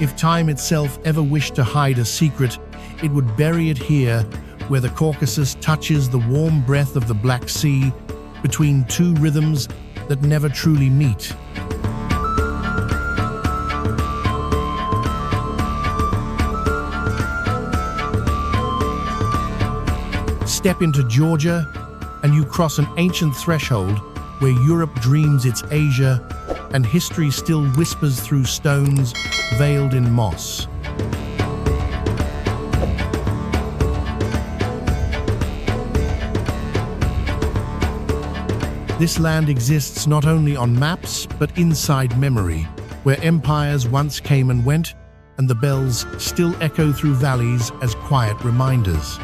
If time itself ever wished to hide a secret, it would bury it here, where the Caucasus touches the warm breath of the Black Sea, between two rhythms that never truly meet. Step into Georgia, and you cross an ancient threshold where Europe dreams its Asia, and history still whispers through stones veiled in moss. This land exists not only on maps, but inside memory, where empires once came and went, and the bells still echo through valleys as quiet reminders.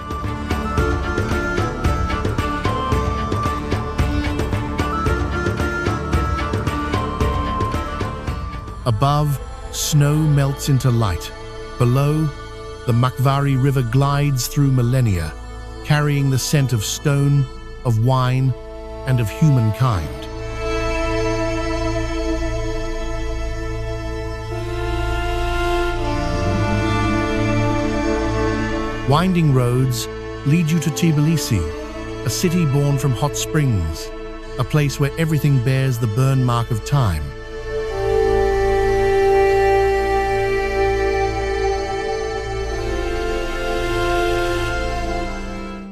Above, snow melts into light. Below, the Mtkvari river glides through millennia, carrying the scent of stone, of wine, and of humankind. Winding roads lead you to Tbilisi, a city born from hot springs, a place where everything bears the burn mark of time.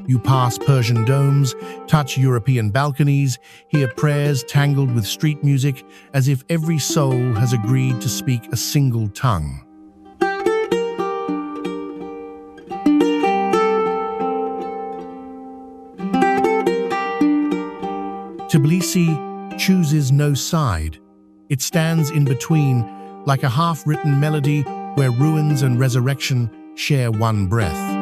You pass Persian domes, touch European balconies, hear prayers tangled with street music, as if every soul has agreed to speak a single tongue. Tbilisi chooses no side. It stands in between, like a half-written melody where ruins and resurrection share one breath.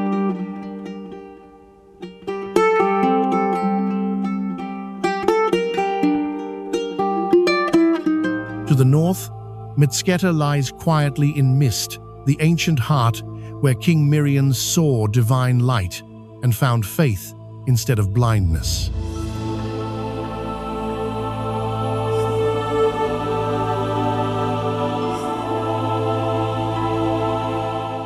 To the north, Mtkvari lies quietly in mist, the ancient heart where King Miriam saw divine light and found faith instead of blindness.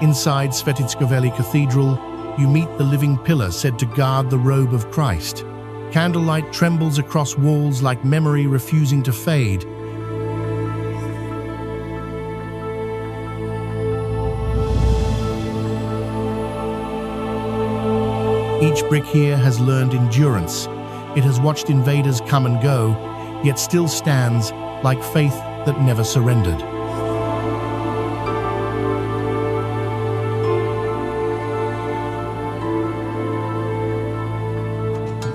Inside Svaneti Cathedral, you meet the living pillar said to guard the robe of Christ. Candlelight trembles across walls like memory refusing to fade. Each brick here has learned endurance. It has watched invaders come and go, yet still stands like faith that never surrendered.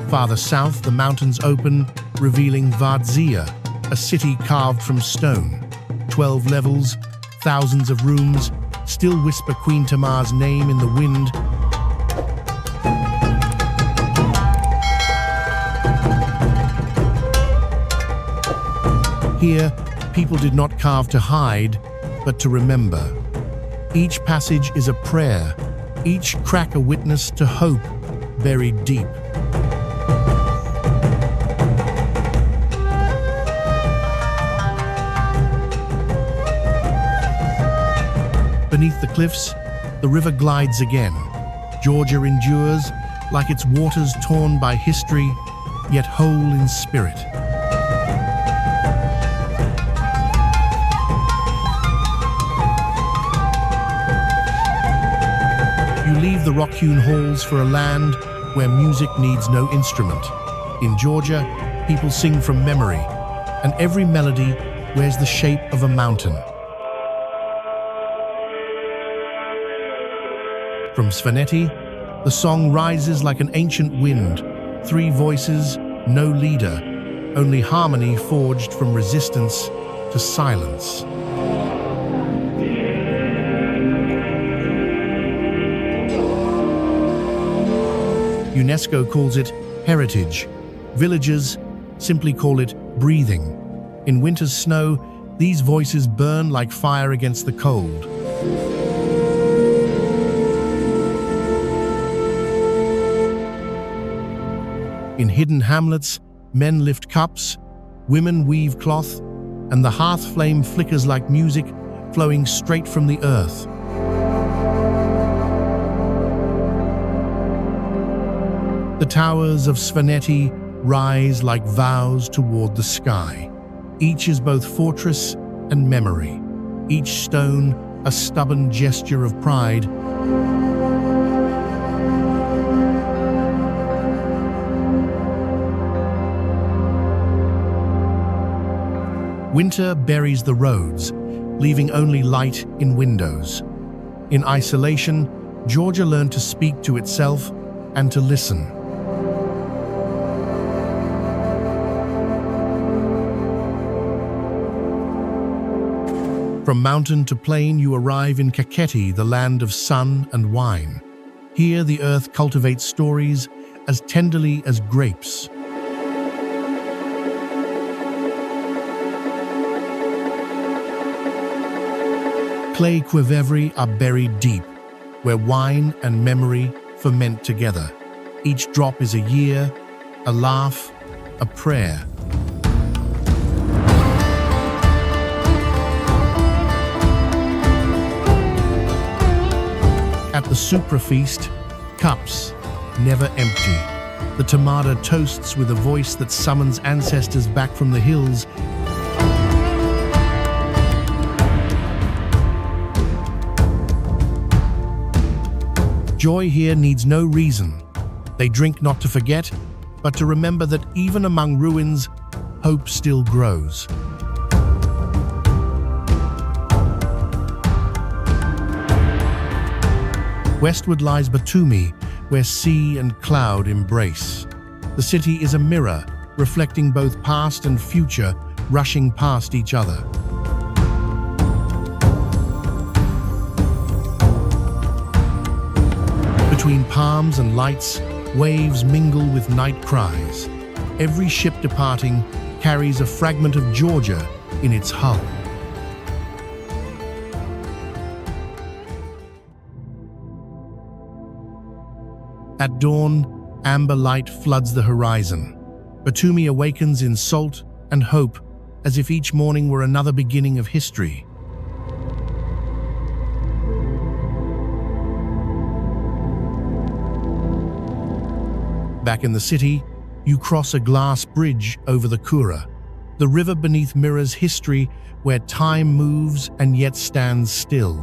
Farther south, the mountains open, revealing Vadzia, a city carved from stone. 12 levels, thousands of rooms, still whisper Queen Tamar's name in the wind. Here, people did not carve to hide, but to remember. Each passage is a prayer, each crack a witness to hope buried deep. Beneath the cliffs, the river glides again. Georgia endures, like its waters torn by history, yet whole in spirit. You leave the rock-hewn halls for a land where music needs no instrument. In Georgia, people sing from memory, and every melody wears the shape of a mountain. From Svaneti, the song rises like an ancient wind. 3 voices, no leader, only harmony forged from resistance to silence. UNESCO calls it heritage. Villagers simply call it breathing. In winter's snow, these voices burn like fire against the cold. In hidden hamlets, men lift cups, women weave cloth, and the hearth flame flickers like music flowing straight from the earth. The towers of Svaneti rise like vows toward the sky. Each is both fortress and memory, each stone a stubborn gesture of pride. Winter buries the roads, leaving only light in windows. In isolation, Georgia learned to speak to itself and to listen. From mountain to plain, you arrive in Kakheti, the land of sun and wine. Here, the earth cultivates stories as tenderly as grapes. Clay Mtkvari are buried deep, where wine and memory ferment together. Each drop is a year, a laugh, a prayer. At the Supra feast, cups never empty. The Tamada toasts with a voice that summons ancestors back from the hills. Joy here needs no reason. They drink not to forget, but to remember that even among ruins, hope still grows. Westward lies Batumi, where sea and cloud embrace. The city is a mirror, reflecting both past and future, rushing past each other. Between palms and lights, waves mingle with night cries. Every ship departing carries a fragment of Georgia in its hull. At dawn, amber light floods the horizon. Batumi awakens in salt and hope, as if each morning were another beginning of history. Back in the city, you cross a glass bridge over the Kura. The river beneath mirrors history, where time moves and yet stands still.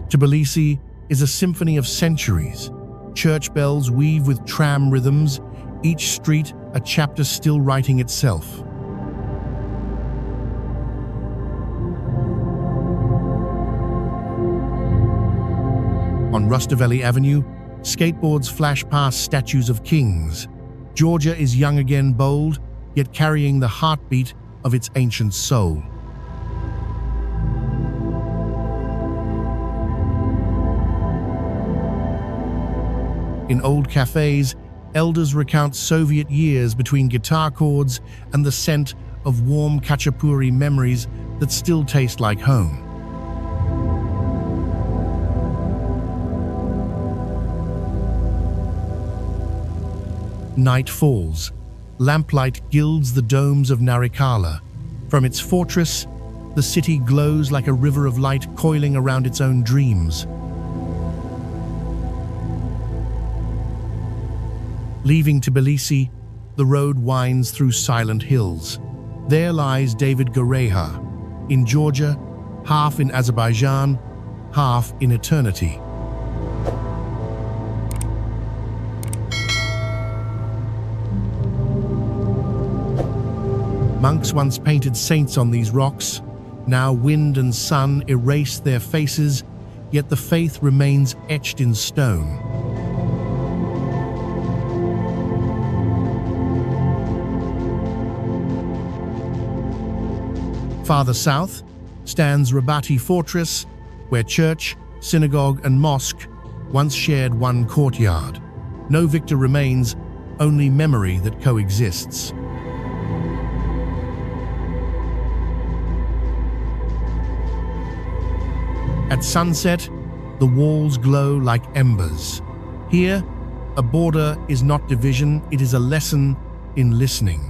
Tbilisi is a symphony of centuries. Church bells weave with tram rhythms, each street a chapter still writing itself. On Rustaveli Avenue, skateboards flash past statues of kings. Georgia is young again, bold, yet carrying the heartbeat of its ancient soul. In old cafes, elders recount Soviet years between guitar chords and the scent of warm khachapuri memories that still taste like home. Night falls. Lamplight gilds the domes of Narikala. From its fortress, the city glows like a river of light coiling around its own dreams. Leaving Tbilisi, the road winds through silent hills. There lies David Goreha, in Georgia, half in Azerbaijan, half in eternity. Monks once painted saints on these rocks. Now wind and sun erase their faces, yet the faith remains etched in stone. Farther south stands Rabati Fortress, where church, synagogue and mosque once shared one courtyard. No victor remains, only memory that coexists. At sunset, the walls glow like embers. Here, a border is not division, it is a lesson in listening.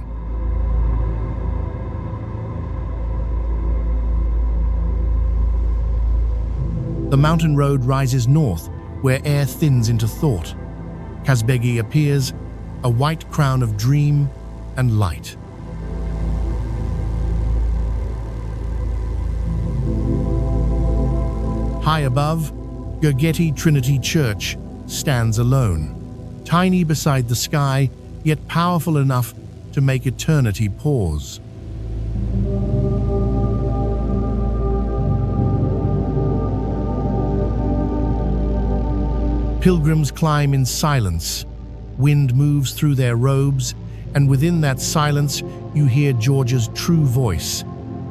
The mountain road rises north, where air thins into thought. Kazbegi appears, a white crown of dream and light. High above, Gergeti Trinity Church stands alone, tiny beside the sky, yet powerful enough to make eternity pause. Pilgrims climb in silence. Wind moves through their robes, and within that silence you hear Georgia's true voice,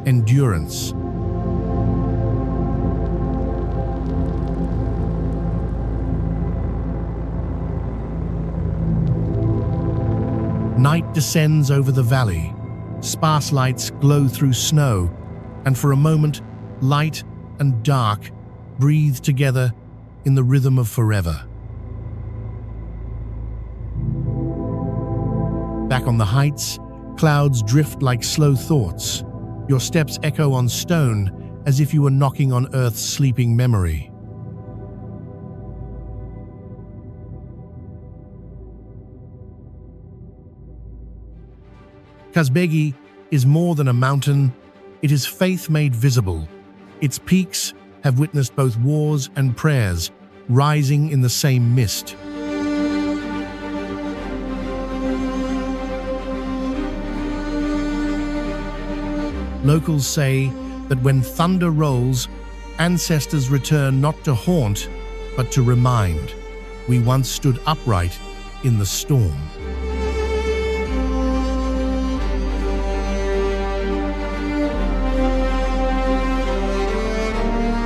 endurance. Night descends over the valley. Sparse lights glow through snow, and for a moment, light and dark breathe together in the rhythm of forever. Back on the heights, clouds drift like slow thoughts. Your steps echo on stone as if you were knocking on Earth's sleeping memory. Kazbegi is more than a mountain, it is faith made visible. Its peaks have witnessed both wars and prayers, rising in the same mist. Locals say that when thunder rolls, ancestors return not to haunt, but to remind. We once stood upright in the storm.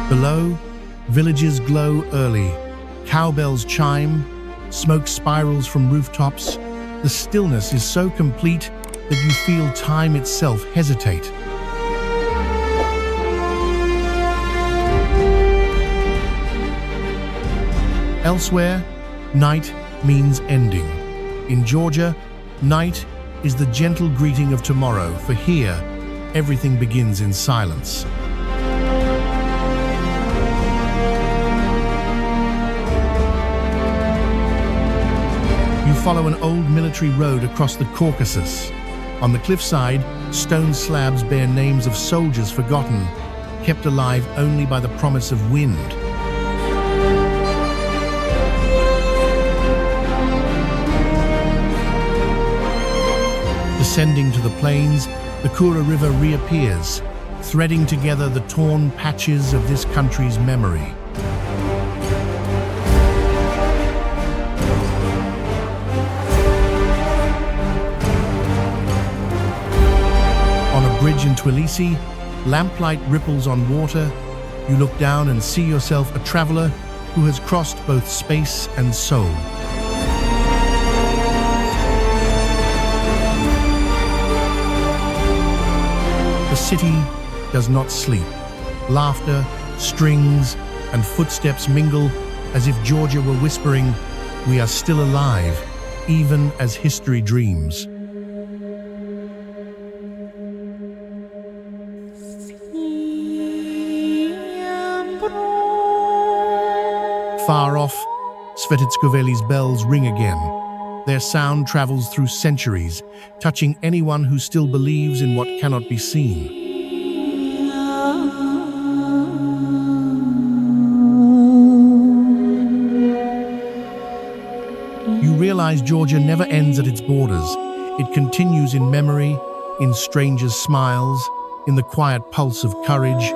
Below, villages glow early. Cowbells chime, smoke spirals from rooftops. The stillness is so complete that you feel time itself hesitate. Elsewhere, night means ending. In Georgia, night is the gentle greeting of tomorrow, for here, everything begins in silence. You follow an old military road across the Caucasus. On the cliffside, stone slabs bear names of soldiers forgotten, kept alive only by the promise of wind. Descending to the plains, the Kura River reappears, threading together the torn patches of this country's memory. On a bridge in Tbilisi, lamplight ripples on water. You look down and see yourself a traveler who has crossed both space and soul. The city does not sleep. Laughter, strings, and footsteps mingle as if Georgia were whispering, "We are still alive, even as history dreams." Far off, Svaneti's bells ring again. Their sound travels through centuries, touching anyone who still believes in what cannot be seen. You realize Georgia never ends at its borders. It continues in memory, in strangers' smiles, in the quiet pulse of courage.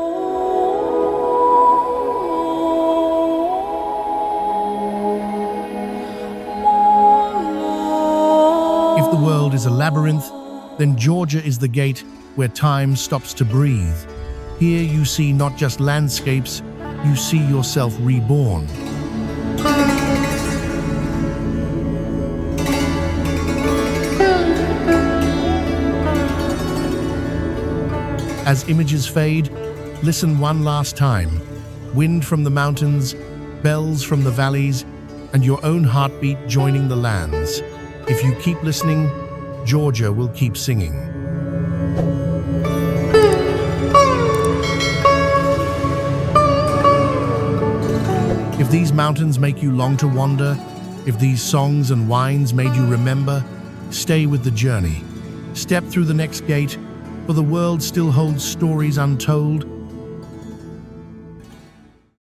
If the world is a labyrinth, then Georgia is the gate where time stops to breathe. Here you see not just landscapes, you see yourself reborn. As images fade, listen one last time. Wind from the mountains, bells from the valleys, and your own heartbeat joining the lands. If you keep listening, Georgia will keep singing. If these mountains make you long to wander, if these songs and wines made you remember, stay with the journey. Step through the next gate, for the world still holds stories untold,